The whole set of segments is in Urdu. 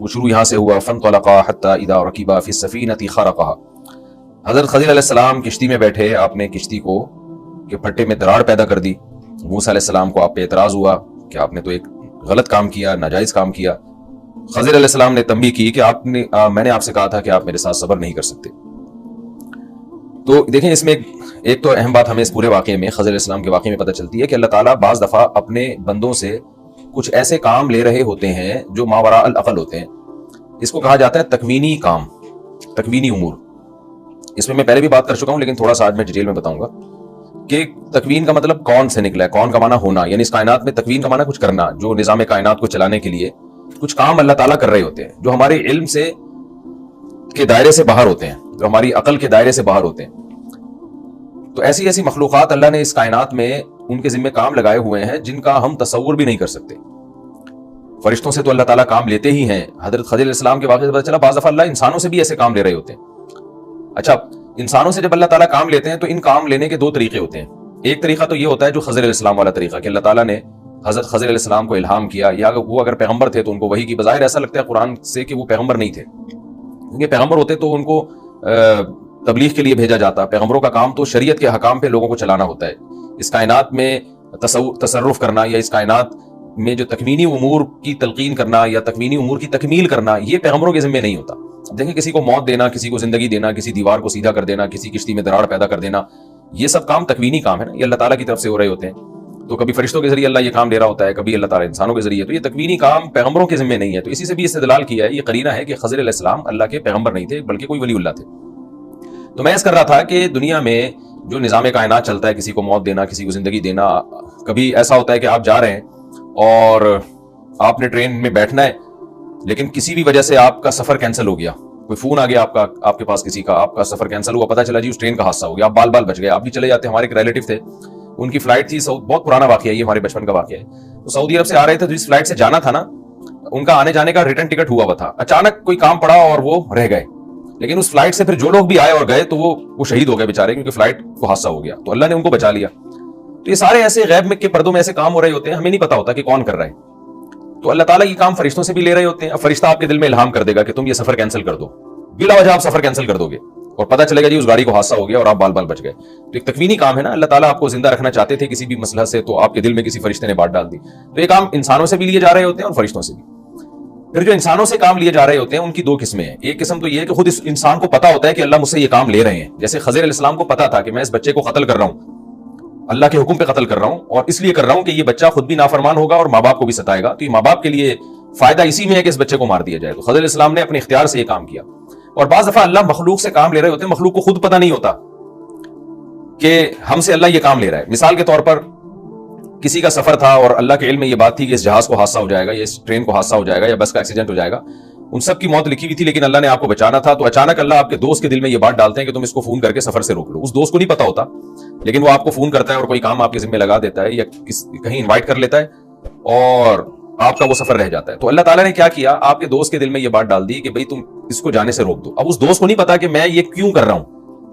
وہ شروع یہاں سے ہوا، فانطلقا حتی اذا رکبا فی السفینۃ خرقھا. حضرت خضر علیہ السلام کشتی میں بیٹھے، آپ نے کشتی کو کہ پھٹے میں دراڑ پیدا کر دی. موسیٰ علیہ السلام کو آپ پہ اعتراض ہوا کہ آپ نے تو ایک غلط کام کیا، ناجائز کام کیا. خضر علیہ السلام نے تنبیہ کی کہ میں نے آپ سے کہا تھا کہ آپ میرے ساتھ صبر نہیں کر سکتے. تو دیکھیں اس میں ایک تو اہم بات ہمیں اس پورے واقعے میں، خضر علیہ السلام کے واقعے میں پتہ چلتی ہے کہ اللہ تعالیٰ بعض دفعہ اپنے بندوں سے کچھ ایسے کام لے رہے ہوتے ہیں جو ماوراء العقل ہوتے ہیں. اس کو کہا جاتا ہے تکوینی کام، تکوینی امور. اس میں پہلے بھی بات کر چکا ہوں، لیکن تھوڑا سا آج میں ڈیٹیل میں بتاؤں گا کہ تکوین کا مطلب کون سے نکلا ہے. کون کا معنی ہونا، یعنی اس کائنات میں تکوین کا معنی کچھ کرنا، جو نظام کائنات کو چلانے کے لیے کچھ کام اللہ تعالیٰ کر رہے ہوتے ہیں جو ہمارے علم سے کے دائرے سے باہر ہوتے ہیں، جو ہماری عقل کے دائرے سے باہر ہوتے ہیں. تو ایسی ایسی مخلوقات اللہ نے اس کائنات میں ان کے ذمہ کام لگائے ہوئے ہیں جن کا ہم تصور بھی نہیں کر سکتے. فرشتوں سے تو اللہ تعالیٰ کام لیتے ہی ہیں. حضرت خضر علیہ السلام کے واقعے سے پتہ چلا بعض دفعہ اللہ انسانوں سے بھی ایسے کام لے رہے ہوتے ہیں. اچھا، انسانوں سے جب اللہ تعالیٰ کام لیتے ہیں تو ان کام لینے کے دو طریقے ہوتے ہیں. ایک طریقہ تو یہ ہوتا ہے جو خضر علیہ السلام والا طریقہ کہ اللہ تعالیٰ نے حضرت خضر علیہ السلام کو الہام کیا، یا وہ اگر پیغمبر تھے تو ان کو وحی کی. بظاہر ایسا لگتا ہے قرآن سے کہ وہ پیغمبر نہیں تھے، کیونکہ پیغمبر ہوتے تو ان کو تبلیغ کے لیے بھیجا جاتا. پیغمبروں کا کام تو شریعت کے احکام پہ لوگوں کو چلانا ہوتا ہے. اس کائنات میں تصرف کرنا یا اس کائنات میں جو تکوینی امور کی تلقین کرنا یا تکوینی امور کی تکمیل کرنا، یہ پیغمبروں کے ذمہ نہیں ہوتا. دیکھیں، کسی کو موت دینا، کسی کو زندگی دینا، کسی دیوار کو سیدھا کر دینا، کسی کشتی میں دراڑ پیدا کر دینا، یہ سب کام تکوینی کام ہے نا، یہ اللہ تعالیٰ کی طرف سے ہو رہے ہوتے ہیں. تو کبھی فرشتوں کے ذریعے اللہ یہ کام دے رہا ہوتا ہے، کبھی اللہ تعالیٰ انسانوں کے ذریعے. تو یہ تکوینی کام پیغمبروں کے ذمہ نہیں ہے. تو اسی سے بھی استدلال کیا ہے، یہ قرینہ ہے کہ خضر علیہ السلام اللہ کے پیغمبر نہیں تھے بلکہ کوئی ولی اللہ تھے. تو میں اس کر رہا تھا کہ دنیا میں جو نظام کائنات چلتا ہے، کسی کو موت دینا، کسی کو زندگی دینا. کبھی ایسا ہوتا ہے کہ آپ جا رہے ہیں اور آپ نے ٹرین میں بیٹھنا ہے، لیکن کسی بھی وجہ سے آپ کا سفر کینسل ہو گیا. کوئی فون آ گیا آپ کے پاس کسی کا، آپ کا سفر کینسل ہوا، پتہ چلا جی اس ٹرین کا حادثہ ہو گیا، آپ بال بچ گئے. آپ بھی چلے جاتے. ہمارے ایک ریلیٹو تھے، ان کی فلائٹ تھی، بہت پرانا واقعہ ہے یہ، ہمارے بچپن کا واقعہ ہے. وہ سعودی عرب سے آ رہے تھے، تو جس فلائٹ سے جانا تھا نا، ان کا آنے جانے کا ریٹرن ٹکٹ ہوا تھا. اچانک کوئی کام پڑا اور وہ رہ گئے. لیکن اس فلائٹ سے پھر جو لوگ بھی آئے اور گئے تو وہ شہید ہو گئے بیچارے، کیونکہ فلائٹ کو حادثہ ہو گیا. تو اللہ نے ان کو بچا لیا. تو یہ سارے ایسے غیب میں کے پردوں میں ایسے کام ہو رہے ہوتے ہیں، ہمیں نہیں پتا ہوتا کہ کون کر رہا ہے. تو اللہ تعالیٰ یہ کام فرشتوں سے بھی لے رہے ہوتے ہیں. اب فرشتہ آپ کے دل میں الہام کر دے گا کہ تم یہ سفر کینسل کر دو، بلا وجہ آپ سفر کینسل کر دو گے، اور پتہ چلے گا جی اس گاڑی کو حادثہ ہو گیا اور آپ بال بچ گئے. تو ایک تکوینی کام ہے نا. اللہ تعالیٰ آپ کو زندہ رکھنا چاہتے تھے کسی بھی مسئلہ سے، تو آپ کے دل میں کسی فرشتے نے بات ڈال دی. تو یہ کام انسانوں سے بھی لیے جا رہے ہوتے ہیں اور فرشتوں سے بھی. پھر جو انسانوں سے کام لیے جا رہے ہوتے ہیں ان کی دو قسمیں ہیں. ایک قسم تو یہ ہے کہ خود اس انسان کو پتا ہوتا ہے کہ اللہ مجھ سے یہ کام لے رہے ہیں. جیسے خضر علیہ السلام کو پتا تھا کہ میں اس بچے کو قتل کر رہا ہوں، اللہ کے حکم پہ قتل کر رہا ہوں، اور اس لیے کر رہا ہوں کہ یہ بچہ خود بھی نافرمان ہوگا اور ماں باپ کو بھی ستائے گا. تو یہ ماں باپ کے لیے فائدہ اسی میں ہے کہ اس بچے کو مار دیا جائے. تو خضر علیہ السلام نے اپنے اختیار سے یہ کام کیا. اور بعض دفعہ اللہ مخلوق سے کام لے رہے ہوتے ہیں، مخلوق کو خود پتہ نہیں ہوتا کہ ہم سے اللہ یہ کام لے رہا ہے. مثال کے طور پر کسی کا سفر تھا اور اللہ کے علم میں یہ بات تھی کہ اس جہاز کو حادثہ ہو جائے گا، یا اس ٹرین کو حادثہ ہو جائے گا، یا بس کا ایکسیڈنٹ ہو جائے گا. ان سب کی موت لکھی ہوئی تھی، لیکن اللہ نے آپ کو بچانا تھا. تو اچانک اللہ آپ کے دوست کے دل میں یہ بات ڈالتے ہیں کہ تم اس کو فون کر کے سفر سے روک لو. اس دوست کو نہیں پتا ہوتا، لیکن وہ آپ کو فون کرتا ہے اور کوئی کام آپ کے ذمہ لگا دیتا ہے، یا کہیں انوائٹ کر لیتا ہے اور آپ کا وہ سفر رہ جاتا ہے. تو اللہ تعالیٰ نے کیا کیا، آپ کے دوست کے دل میں یہ بات ڈال دی کہ بھئی تم اس کو جانے سے روک دو. اب اس دوست کو نہیں پتا کہ میں یہ کیوں کر رہا ہوں.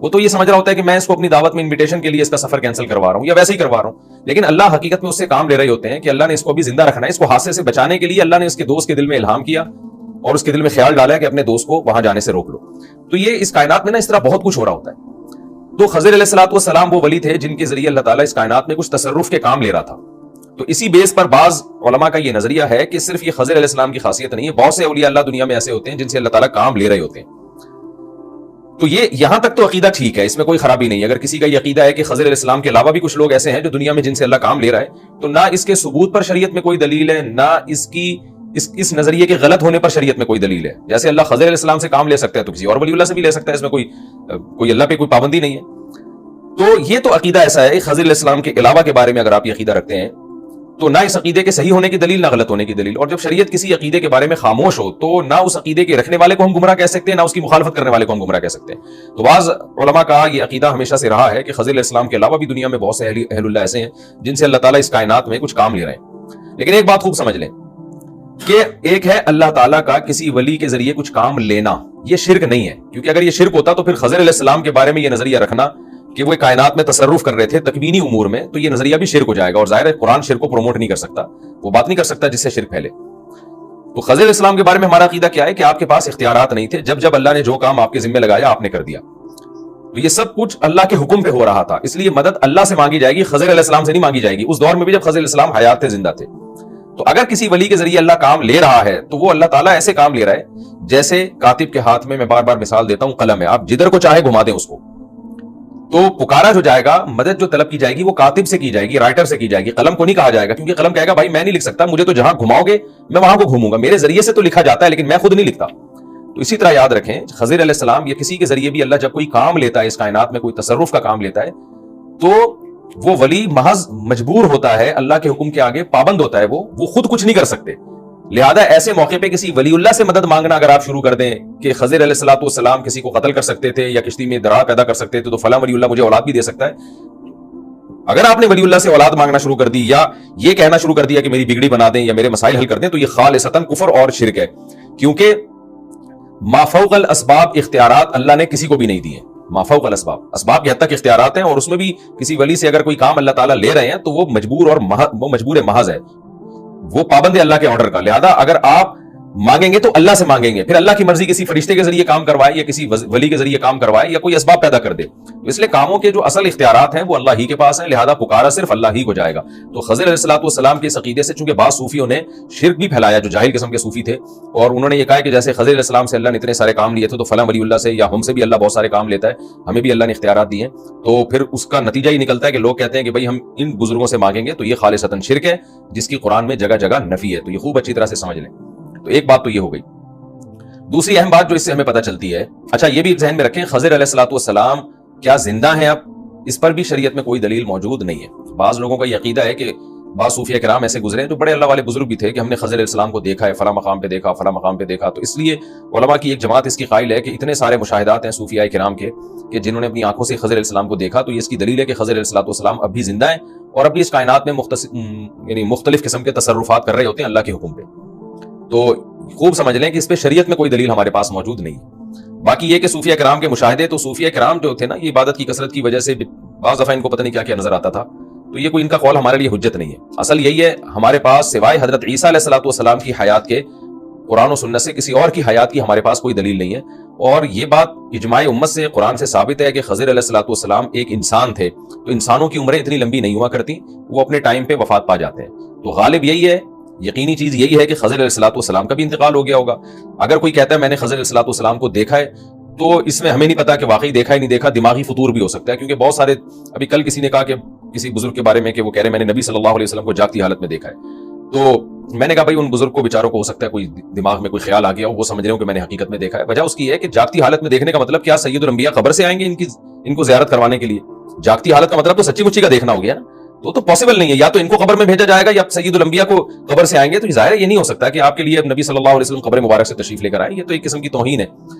وہ تو یہ سمجھ رہا ہوتا ہے کہ میں اس کو اپنی دعوت میں انویٹیشن کے لیے اس کا سفر کینسل کروا رہا ہوں، یا ویسے ہی کروا رہا ہوں. لیکن اللہ حقیقت میں اس سے کام لے رہے ہوتے ہیں کہ اللہ نے اس کو بھی زندہ رکھنا ہے. اس کو حادثے سے بچانے کے لیے اللہ نے اس کے دوست کے دل میں الہام کیا اور اس کے دل میں خیال ڈالا ہے کہ اپنے دوست کو وہاں جانے سے روک لو. تو یہ اس کائنات میں نا اس طرح بہت کچھ ہو رہا ہوتا ہے. تو خضر علیہ الصلوۃ والسلام وہ ولی تھے جن کے ذریعے اللہ تعالیٰ اس کائنات میں کچھ تصرف کے کام لے رہا تھا. تو اسی بیس پر بعض علماء کا یہ نظریہ ہے کہ صرف یہ خضر علیہ السلام کی خاصیت نہیں ہے، بہت سے اولیاء اللہ دنیا میں ایسے ہوتے ہیں جن سے اللہ تعالیٰ کام لے رہے ہوتے ہیں. تو یہ یہاں تک تو عقیدہ ٹھیک ہے، اس میں کوئی خرابی نہیں ہے. اگر کسی کا یہ عقیدہ ہے کہ خضر علیہ السلام کے علاوہ بھی کچھ لوگ ایسے ہیں جو دنیا میں جن سے اللہ کام لے رہا ہے، تو نہ اس کے ثبوت پر شریعت میں کوئی دلیل ہے، نہ اس نظریے کے غلط ہونے پر شریعت میں کوئی دلیل ہے. جیسے اللہ خضر علیہ السلام سے کام لے سکتا ہے تو کسی اور ولی اللہ سے بھی لے سکتا ہے، اس میں کوئی اللہ پہ کوئی پابندی نہیں ہے. تو یہ تو عقیدہ ایسا ہے. خضر علیہ السلام کے علاوہ کے بارے میں اگر آپ یہ عقیدہ رکھتے ہیں تو نہ اس عقیدے کے صحیح ہونے کی دلیل، نہ غلط ہونے کی دلیل. اور جب شریعت کسی عقیدے کے بارے میں خاموش ہو تو نہ اس عقیدے کے رکھنے والے کو ہم گمراہ کہہ سکتے ہیں، نہ اس کی مخالفت کرنے والے کو ہم گمراہ کہہ سکتے ہیں. تو بعض علماء کا یہ عقیدہ ہمیشہ سے رہا ہے کہ خضر علیہ السلام کے علاوہ بھی دنیا میں بہت سے اہل اللہ ایسے ہیں جن سے اللہ تعالیٰ اس کائنات میں کچھ کام لے رہے ہیں. لیکن ایک بات خوب سمجھ لیں کہ ایک ہے اللہ تعالیٰ کا کسی ولی کے ذریعے کچھ کام لینا، یہ شرک نہیں ہے. کیونکہ اگر یہ شرک ہوتا تو پھر خضر علیہ السلام کے بارے میں یہ نظریہ رکھنا کہ وہ کائنات میں تصرف کر رہے تھے تکوینی امور میں، تو یہ نظریہ بھی شرک ہو جائے گا. اور ظاہر ہے قرآن شرک کو پروموٹ نہیں کر سکتا، وہ بات نہیں کر سکتا جس سے شرک پھیلے. تو خضر علیہ السلام کے بارے میں ہمارا عقیدہ کیا ہے کہ آپ کے پاس اختیارات نہیں تھے، جب جب اللہ نے جو کام آپ کے ذمہ لگایا آپ نے کر دیا، تو یہ سب کچھ اللہ کے حکم پہ ہو رہا تھا، اس لیے مدد اللہ سے مانگی جائے گی، خضر علیہ السلام سے نہیں مانگی جائے گی، اس دور میں بھی جب خضر علیہ السلام حیات تھے، زندہ تھے۔ تو اگر کسی ولی کے ذریعے اللہ کام لے رہا ہے تو وہ اللہ تعالیٰ ایسے کام لے رہا ہے جیسے کاتب کے ہاتھ میں بار بار مثال دیتا ہوں قلم ہے، آپ جدھر کو چاہے گھما دیں اس کو، تو پکارا جو جائے گا، مدد جو طلب کی جائے گی وہ کاتب سے کی جائے گی، رائٹر سے کی جائے گی، قلم کو نہیں کہا جائے گا، کیونکہ قلم کہے گا بھائی میں نہیں لکھ سکتا، مجھے تو جہاں گھماؤ گے میں وہاں کو گھوموں گا، میرے ذریعے سے تو لکھا جاتا ہے لیکن میں خود نہیں لکھتا۔ تو اسی طرح یاد رکھیں خضر علیہ السلام یا کسی کے ذریعے بھی اللہ جب کوئی کام لیتا ہے اس کائنات میں، کوئی تصرف کا کام لیتا ہے، تو وہ ولی محض مجبور ہوتا ہے، اللہ کے حکم کے آگے پابند ہوتا ہے، وہ خود کچھ نہیں کر سکتے۔ لہذا ایسے موقع پہ کسی ولی اللہ سے مدد مانگنا اگر آپ شروع کر دیں کہ خضر علیہ السلام کسی کو قتل کر سکتے تھے یا کشتی میں دراڑ پیدا کر سکتے تھے، تو فلاں ولی اللہ مجھے اولاد بھی دے سکتا ہے، اگر آپ نے ولی اللہ سے اولاد مانگنا شروع کر دی یا یہ کہنا شروع کر دیا کہ میری بگڑی بنا دیں یا میرے مسائل حل کر دیں، تو یہ خالصتاً کفر اور شرک ہے، کیونکہ ما فوق الاسباب اختیارات اللہ نے کسی کو بھی نہیں دیے۔ ما فوق الاسباب، اسباب کی حد تک اختیارات ہیں، اور اس میں بھی کسی ولی سے اگر کوئی کام اللہ تعالیٰ لے رہے ہیں تو وہ مجبور محض ہے، وہ پابند ہے اللہ کے آرڈر کا۔ لہذا اگر آپ مانگیں گے تو اللہ سے مانگیں گے، پھر اللہ کی مرضی کسی فرشتے کے ذریعے کام کروائے یا کسی ولی کے ذریعے کام کروائے یا کوئی اسباب پیدا کر دے، تو اس لیے کاموں کے جو اصل اختیارات ہیں وہ اللہ ہی کے پاس ہیں، لہذا پکارا صرف اللہ ہی کو جائے گا۔ تو خضر علیہ السلام کے اس عقیدے سے چونکہ بعض صوفیوں نے شرک بھی پھیلایا، جو جاہل قسم کے صوفی تھے، اور انہوں نے یہ کہا کہ جیسے خضر علیہ السلام سے اللہ نے اتنے سارے کام لیے تھے تو فلاں ولی اللہ سے یا ہم سے بھی اللہ بہت سارے کام لیتا ہے، ہمیں بھی اللہ نے اختیارات دیے ہیں، تو پھر اس کا نتیجہ ہی نکلتا ہے کہ لوگ کہتے ہیں کہ بھائی ہم ان بزرگوں سے مانگیں گے، تو یہ خالصتاً شرک ہے جس کی قرآن میں جگہ جگہ نفی ہے۔ تو یہ خوب اچھی طرح سے سمجھ لیں۔ تو ایک بات تو یہ ہو گئی۔ دوسری اہم بات جو اس سے ہمیں پتہ چلتی ہے، اچھا یہ بھی ذہن میں رکھیں، خضر علیہ السلام کیا زندہ ہیں اب؟ اس پر بھی شریعت میں کوئی دلیل موجود نہیں ہے۔ بعض لوگوں کا یہ عقیدہ ہے کہ بعض صوفیہ کرام ایسے گزرے ہیں جو بڑے اللہ والے بزرگ بھی تھے کہ ہم نے خضر علیہ السلام کو دیکھا ہے، فلاں مقام پہ دیکھا، فلاں مقام پہ دیکھا، تو اس لیے علماء کی ایک جماعت اس کی قائل ہے کہ اتنے سارے مشاہدات ہیں صوفیاء کرام کے کہ جنہوں نے اپنی آنکھوں سے خضر علیہ السلام کو دیکھا، تو یہ اس کی دلیل ہے کہ خضر علیہ السلام اب بھی زندہ ہیں اور اب بھی اس کائنات میں مختلف قسم کے تصرفات کر رہے ہوتے ہیں اللہ کے حکم پہ۔ تو خوب سمجھ لیں کہ اس پہ شریعت میں کوئی دلیل ہمارے پاس موجود نہیں ہے۔ باقی یہ کہ صوفیہ کرام کے مشاہدے، تو صوفیہ کرام جو تھے نا، یہ عبادت کی کثرت کی وجہ سے بعض دفعہ ان کو پتہ نہیں کیا کیا نظر آتا تھا، تو یہ کوئی ان کا قول ہمارے لیے حجت نہیں ہے۔ اصل یہی ہے ہمارے پاس سوائے حضرت عیسیٰ علیہ السلام کی حیات کے قرآن و سنت سے کسی اور کی حیات کی ہمارے پاس کوئی دلیل نہیں ہے، اور یہ بات اجماع امت سے قرآن سے ثابت ہے کہ خضر علیہ السلام ایک انسان تھے، تو انسانوں کی عمریں اتنی لمبی نہیں ہوا کرتی، وہ اپنے ٹائم پہ وفات پا جاتے ہیں۔ تو غالب یہی ہے، یقینی چیز یہی ہے کہ خضر علیہ السلام کا بھی انتقال ہو گیا ہوگا۔ اگر کوئی کہتا ہے میں نے خضر علیہ السلام کو دیکھا ہے، تو اس میں ہمیں نہیں پتا کہ واقعی دیکھا ہی نہیں دیکھا، دماغی فطور بھی ہو سکتا ہے، کیونکہ بہت سارے، ابھی کل کسی نے کہا کہ کسی بزرگ کے بارے میں کہ وہ کہہ رہے میں نے نبی صلی اللہ علیہ وسلم کو جاگتی حالت میں دیکھا ہے، تو میں نے کہا بھائی ان بزرگ کو بیچاروں کو ہو سکتا ہے کوئی دماغ میں کوئی خیال آ گیا ہو، وہ سمجھ رہے ہو کہ میں نے حقیقت میں دیکھا ہے۔ وجہ اس کی ہے کہ جاگتی حالت میں دیکھنے کا مطلب کیا سید الانبیاء قبر سے آئیں گے ان کو زیارت کروانے کے لیے؟ جاگتی حالت کا مطلب تو سچی مچی کا دیکھنا ہو گیا نا، تو پاسبل نہیں ہے، یا تو ان کو قبر میں بھیجا جائے گا یا سید الانبیاء کو قبر سے آئیں گے، تو ظاہر ہے یہ نہیں ہو سکتا کہ آپ کے لیے نبی صلی اللہ علیہ وسلم قبر مبارک سے تشریف لے کر آئیں، یہ تو ایک قسم کی توہین ہے۔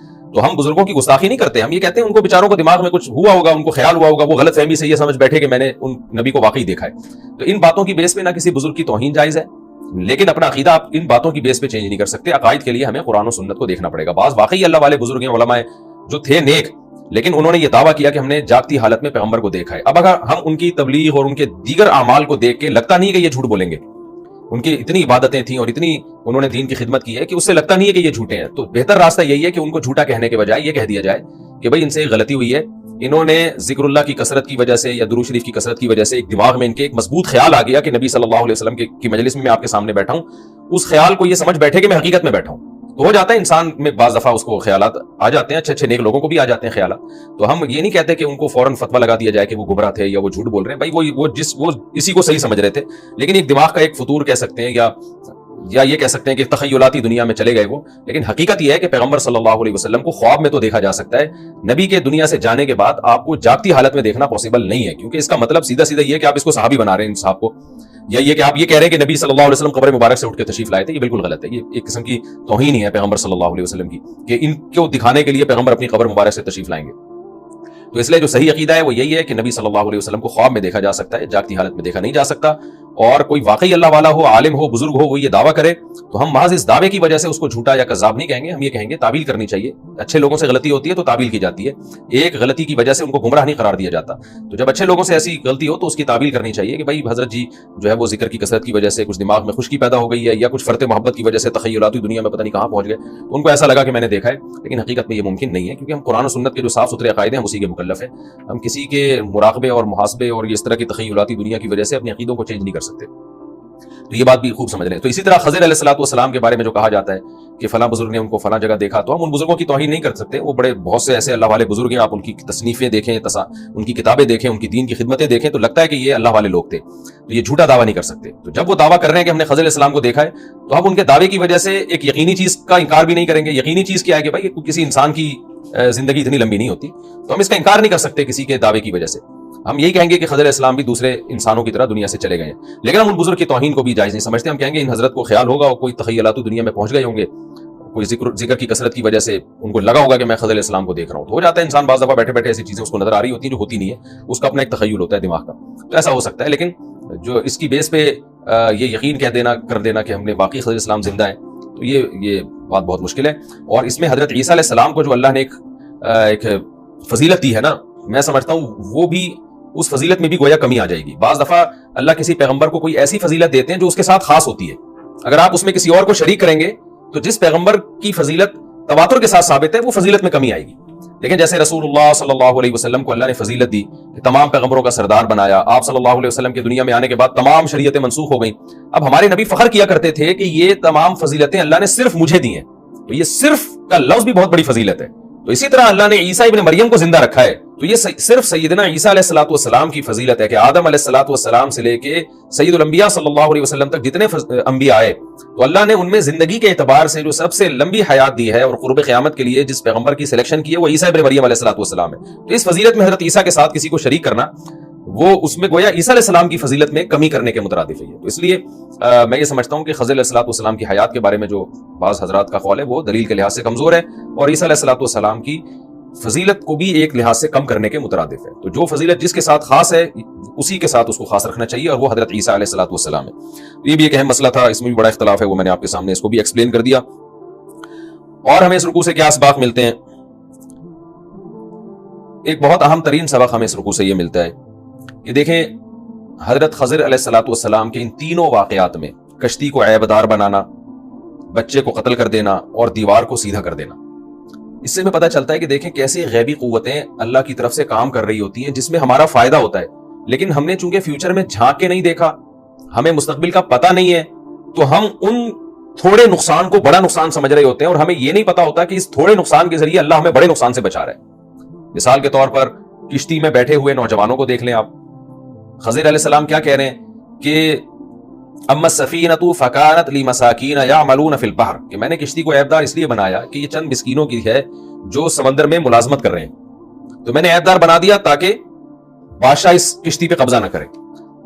تو ہم بزرگوں کی گستاخی نہیں کرتے، ہم یہ کہتے ہیں ان کو بیچاروں کو دماغ میں کچھ ہوا ہوگا، ان کو خیال ہوا ہوگا، وہ غلط فہمی سے یہ سمجھ بیٹھے کہ میں نے ان نبی کو واقعی دیکھا ہے۔ تو ان باتوں کی بیس پہ نہ کسی بزرگ کی توہین جائز ہے، لیکن اپنا عقیدہ آپ ان باتوں کی بیس پہ چینج نہیں کر سکتے۔ عقائد کے لیے ہمیں قرآن و سنت کو دیکھنا پڑے گا۔ بعض واقعی اللہ والے بزرگ ہیں، علماء جو تھے نیک، لیکن انہوں نے یہ دعویٰ کیا کہ ہم نے جاگتی حالت میں پیغمبر کو دیکھا ہے۔ اب اگر ہم ان کی تبلیغ اور ان کے دیگر اعمال کو دیکھ کے لگتا نہیں کہ یہ جھوٹ بولیں گے، ان کی اتنی عبادتیں تھیں اور اتنی انہوں نے دین کی خدمت کی ہے کہ اس سے لگتا نہیں ہے کہ یہ جھوٹے ہیں، تو بہتر راستہ یہی ہے کہ ان کو جھوٹا کہنے کے بجائے یہ کہہ دیا جائے کہ بھائی ان سے ایک غلطی ہوئی ہے، انہوں نے ذکر اللہ کی کثرت کی وجہ سے یا درود شریف کی کثرت کی وجہ سے ایک دماغ میں ان کے ایک مضبوط خیال آ گیا کہ نبی صلی اللہ علیہ وسلم کی مجلس میں آپ کے سامنے بیٹھا ہوں، اس خیال کو یہ سمجھ بیٹھے کہ میں حقیقت میں بیٹھا ہوں۔ تو ہو جاتا ہے انسان میں بعض دفعہ اس کو خیالات آ جاتے ہیں، اچھے نیک لوگوں کو بھی آ جاتے ہیں خیالات، تو ہم یہ نہیں کہتے کہ ان کو فوراً فتویٰ لگا دیا جائے کہ وہ گمراہ تھے یا وہ جھوٹ بول رہے ہیں، بھائی وہ اسی کو صحیح سمجھ رہے تھے، لیکن ایک دماغ کا ایک فطور کہہ سکتے ہیں یا یہ کہہ سکتے ہیں کہ تخیلاتی دنیا میں چلے گئے وہ، لیکن حقیقت یہ ہے کہ پیغمبر صلی اللہ علیہ وسلم کو خواب میں تو دیکھا جا سکتا ہے، نبی کے دنیا سے جانے کے بعد آپ کو جاگتی حالت میں دیکھنا پاسبل نہیں ہے، کیونکہ اس کا مطلب سیدھا یہ ہے کہ آپ اس کو صحابی بنا رہے ہیں ان صاحب کو، یا یہ کہ آپ یہ کہہ رہے ہیں کہ نبی صلی اللہ علیہ وسلم قبر مبارک سے اٹھ کے تشریف لائے تھے، یہ بالکل غلط ہے، یہ ایک قسم کی توہین ہی ہے پیغمبر صلی اللہ علیہ وسلم کی کہ ان کو دکھانے کے لیے پیغمبر اپنی قبر مبارک سے تشریف لائیں گے۔ تو اس لیے جو صحیح عقیدہ ہے وہ یہی ہے کہ نبی صلی اللہ علیہ وسلم کو خواب میں دیکھا جا سکتا ہے، جاگتی حالت میں دیکھا نہیں جا سکتا، اور کوئی واقعی اللہ والا ہو، عالم ہو، بزرگ ہو، وہ یہ دعویٰ کرے تو ہم محض اس دعوے کی وجہ سے اس کو جھوٹا یا کذاب نہیں کہیں گے، ہم یہ کہیں گے تعویل کرنی چاہیے، اچھے لوگوں سے غلطی ہوتی ہے تو تعویل کی جاتی ہے, ایک غلطی کی وجہ سے ان کو گمراہ نہیں قرار دیا جاتا. تو جب اچھے لوگوں سے ایسی غلطی ہو تو اس کی تعویل کرنی چاہیے کہ بھائی حضرت جی جو ہے وہ ذکر کی کثرت کی وجہ سے کچھ دماغ میں خشکی پیدا ہو گئی ہے, یا کچھ فرط محبت کی وجہ سے تخیلاتی دنیا میں پتہ نہیں کہاں پہنچ گئے, تو ان کو ایسا لگا کہ میں نے دیکھا ہے. لیکن حقیقت میں یہ ممکن نہیں ہے, کیونکہ ہم قرآن و سنت کے جو صاف ستھرے عقائد ہیں اسی کے مکلف ہیں. ہم کسی کے مراقبے اور محاسبے اور اس طرح کی تخیلاتی دنیا کی وجہ سے اپنے عقیدوں کو چینج نہیں کر سکتے. تو یہ بات بھی خوب سمجھ لیں. تو اسی طرح خضر علیہ الصلوۃ والسلام کے بارے میں جو کہا جاتا ہے کہ فلاں بزرگ نے ان کو فلاں جگہ دیکھا, تو ہم ان بزرگوں کی توہین نہیں کر سکتے. وہ بڑے بہت سے ایسے اللہ والے بزرگ ہیں, آپ ان کی تصنیفیں دیکھیں, ان کی کتابیں دیکھیں, ان کی دین کی خدمتیں دیکھیں, تو لگتا ہے کہ یہ اللہ والے لوگ تھے. تو یہ جھوٹا دعویٰ نہیں کر سکتے. تو جب وہ دعویٰ کر رہے ہیں کہ ہم نے خضر علیہ السلام کو دیکھا ہے, تو ہم ان کے دعوے کی وجہ سے ایک یقینی چیز کا انکار بھی نہیں کریں گے. یقینی چیز کیا ہے کہ بھائی کسی انسان کی زندگی اتنی لمبی نہیں ہوتی, تو ہم اس کا انکار نہیں کر سکتے کسی کے دعوے کی وجہ سے. ہم یہی کہیں گے کہ خضر علیہ السلام بھی دوسرے انسانوں کی طرح دنیا سے چلے گئے ہیں, لیکن ہم ان بزرگ کی توہین کو بھی جائز نہیں سمجھتے. ہم کہیں گے ان حضرت کو خیال ہوگا اور کوئی تخیلات دنیا میں پہنچ گئے ہوں گے, کوئی ذکر کی کثرت کی وجہ سے ان کو لگا ہوگا کہ میں خضر علیہ السلام کو دیکھ رہا ہوں. تو ہو جاتا ہے انسان بعض دفعہ بیٹھے بیٹھے ایسی چیزیں اس کو نظر آ رہی ہوتی ہیں جو ہوتی نہیں ہے, اس کا اپنا ایک تخیل ہوتا ہے دماغ کا, تو ایسا ہو سکتا ہے. لیکن جو اس کی بیس پہ یہ یقین کر دینا کہ ہم نے واقعی خضر علیہ السلام زندہ ہیں, تو یہ بات بہت مشکل ہے. اور اس میں حضرت عیسیٰ علیہ السلام کو جو اللہ نے ایک فضیلت دی ہے نا, میں سمجھتا ہوں وہ بھی اس فضیلت میں بھی گویا کمی آ جائے گی. بعض دفعہ اللہ کسی پیغمبر کو کوئی ایسی فضیلت دیتے ہیں جو اس کے ساتھ خاص ہوتی ہے. اگر آپ اس میں کسی اور کو شریک کریں گے تو جس پیغمبر کی فضیلت تواتر کے ساتھ ثابت ہے وہ فضیلت میں کمی آئے گی. لیکن جیسے رسول اللہ صلی اللہ علیہ وسلم کو اللہ نے فضیلت دی کہ تمام پیغمبروں کا سردار بنایا, آپ صلی اللہ علیہ وسلم کے دنیا میں آنے کے بعد تمام شریعتیں منسوخ ہو گئیں. اب ہمارے نبی فخر کیا کرتے تھے کہ یہ تمام فضیلتیں اللہ نے صرف مجھے دی ہیں. تو یہ صرف کا لفظ بھی بہت بڑی فضیلت ہے. تو اسی طرح اللہ نے عیسیٰ ابن مریم کو زندہ رکھا ہے, تو یہ صرف سیدنا عیسیٰ علیہ الصلوۃ والسلام کی فضیلت ہے کہ آدم علیہ الصلوۃ والسلام سے لے کے سید الانبیاء صلی اللہ علیہ وسلم تک جتنے انبیاء آئے, تو اللہ نے ان میں زندگی کے اعتبار سے جو سب سے لمبی حیات دی ہے اور قرب قیامت کے لیے جس پیغمبر کی سلیکشن کی ہے وہ عیسیٰ ابن مریم علیہ الصلوۃ والسلام ہے. تو اس فضیلت میں حضرت عیسیٰ کے ساتھ کسی کو شریک کرنا وہ اس میں گویا عیسیٰ علیہ السلام کی فضیلت میں کمی کرنے کے مترادف ہے. تو اس لیے میں یہ سمجھتا ہوں کہ خضر علیہ الصلوۃ والسلام کی حیات کے بارے میں جو بعض حضرات کا قول ہے وہ دلیل کے لحاظ سے کمزور ہے, اور عیسیٰ علیہ الصلوۃ والسلام کی فضیلت کو بھی ایک لحاظ سے کم کرنے کے مترادف ہے. تو جو فضیلت جس کے ساتھ خاص ہے اسی کے ساتھ اس کو خاص رکھنا چاہیے, اور وہ حضرت عیسیٰ علیہ الصلوۃ والسلام ہے. یہ بھی ایک اہم مسئلہ تھا, اس میں بھی بڑا اختلاف ہے, وہ میں نے آپ کے سامنے اس کو بھی ایکسپلین کر دیا. اور ہمیں اس رکوع سے کیا اسباق ملتے ہیں؟ ایک بہت اہم ترین سبق ہمیں اس رکوع سے یہ ملتا ہے کہ دیکھیں حضرت خضر علیہ الصلوۃ والسلام کے ان تینوں واقعات میں کشتی کو عیبدار بنانا, بچے کو قتل کر دینا اور دیوار کو سیدھا کر دینا, اس سے ہمیں پتہ چلتا ہے کہ دیکھیں کیسی غیبی قوتیں اللہ کی طرف سے کام کر رہی ہوتی ہیں جس میں ہمارا فائدہ ہوتا ہے. لیکن ہم نے چونکہ فیوچر میں جھانک کے نہیں دیکھا, ہمیں مستقبل کا پتہ نہیں ہے, تو ہم ان تھوڑے نقصان کو بڑا نقصان سمجھ رہے ہوتے ہیں, اور ہمیں یہ نہیں پتا ہوتا کہ اس تھوڑے نقصان کے ذریعے اللہ ہمیں بڑے نقصان سے بچا رہا ہے. مثال کے طور پر کشتی میں بیٹھے ہوئے نوجوانوں کو دیکھ لیں آپ. خضر علیہ السلام کیا کہہ رہے ہیں کہ اما السفینۃ فکانت لمساکین یعملون فی البحر, کہ میں نے کشتی کو عیبدار اس لیے بنایا کہ یہ چند مسکینوں کی ہے جو سمندر میں ملازمت کر رہے ہیں, تو میں نے عیبدار بنا دیا تاکہ بادشاہ اس کشتی پہ قبضہ نہ کرے.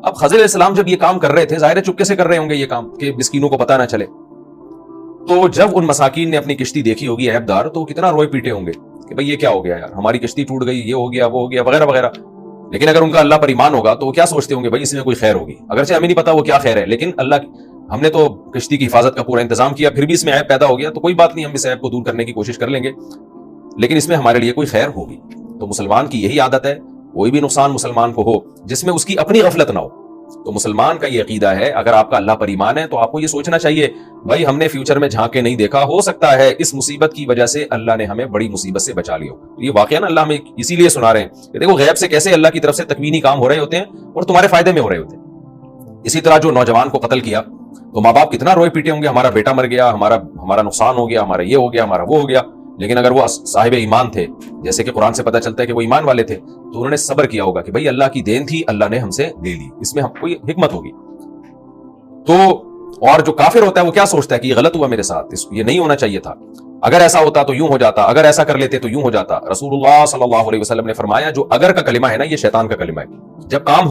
اب خضر علیہ السلام جب یہ کام کر رہے تھے, ظاہر ہے چپکے سے کر رہے ہوں گے یہ کام کہ مسکینوں کو پتہ نہ چلے, تو جب ان مساکین نے اپنی کشتی دیکھی ہوگی عیبدار تو وہ کتنا روئے پیٹے ہوں گے کہ بھئی یہ کیا ہو گیا یار, ہماری کشتی ٹوٹ گئی, یہ ہو گیا وہ ہو گیا وغیرہ وغیرہ. لیکن اگر ان کا اللہ پر ایمان ہوگا تو وہ کیا سوچتے ہوں گے, بھائی اس میں کوئی خیر ہوگی, اگرچہ ہمیں نہیں پتا وہ کیا خیر ہے, لیکن اللہ ہم نے تو کشتی کی حفاظت کا پورا انتظام کیا, پھر بھی اس میں عیب پیدا ہو گیا تو کوئی بات نہیں, ہم اس عیب کو دور کرنے کی کوشش کر لیں گے, لیکن اس میں ہمارے لیے کوئی خیر ہوگی. تو مسلمان کی یہی عادت ہے, کوئی بھی نقصان مسلمان کو ہو جس میں اس کی اپنی غفلت نہ ہو. تو مسلمان کا یہ عقیدہ ہے, اگر آپ کا اللہ پر ایمان ہے تو آپ کو یہ سوچنا چاہیے بھائی ہم نے فیوچر میں جھانک کے نہیں دیکھا, ہو سکتا ہے اس مصیبت کی وجہ سے اللہ نے ہمیں بڑی مصیبت سے بچا لیا. یہ واقعہ نا اللہ ہمیں اسی لیے سنا رہے ہیں کہ دیکھو غیب سے کیسے اللہ کی طرف سے تکوینی کام ہو رہے ہوتے ہیں اور تمہارے فائدے میں ہو رہے ہوتے ہیں. اسی طرح جو نوجوان کو قتل کیا تو ماں باپ کتنا روئے پیٹے ہوں گے, ہمارا بیٹا مر گیا, ہمارا نقصان ہو گیا, ہمارا یہ ہو گیا, ہمارا وہ ہو گیا. لیکن اگر وہ صاحب ایمان تھے, جیسے کہ قرآن سے پتہ چلتا ہے کہ وہ ایمان والے تھے, تو انہوں نے صبر کیا ہوگا کہ بھائی اللہ کی دین تھی, اللہ نے ہم سے لے لی, اس میں ہم کوئی حکمت ہوگی. تو اور جو کافر ہوتا ہے وہ کیا سوچتا ہے کہ یہ غلط ہوا میرے ساتھ, یہ نہیں ہونا چاہیے تھا, اگر ایسا ہوتا تو یوں ہو جاتا, اگر ایسا کر لیتے تو یوں ہو جاتا. رسول اللہ صلی اللہ علیہ وسلم نے فرمایا جو اگر کا کلمہ ہے نا یہ شیطان کا کلمہ ہے, جب کام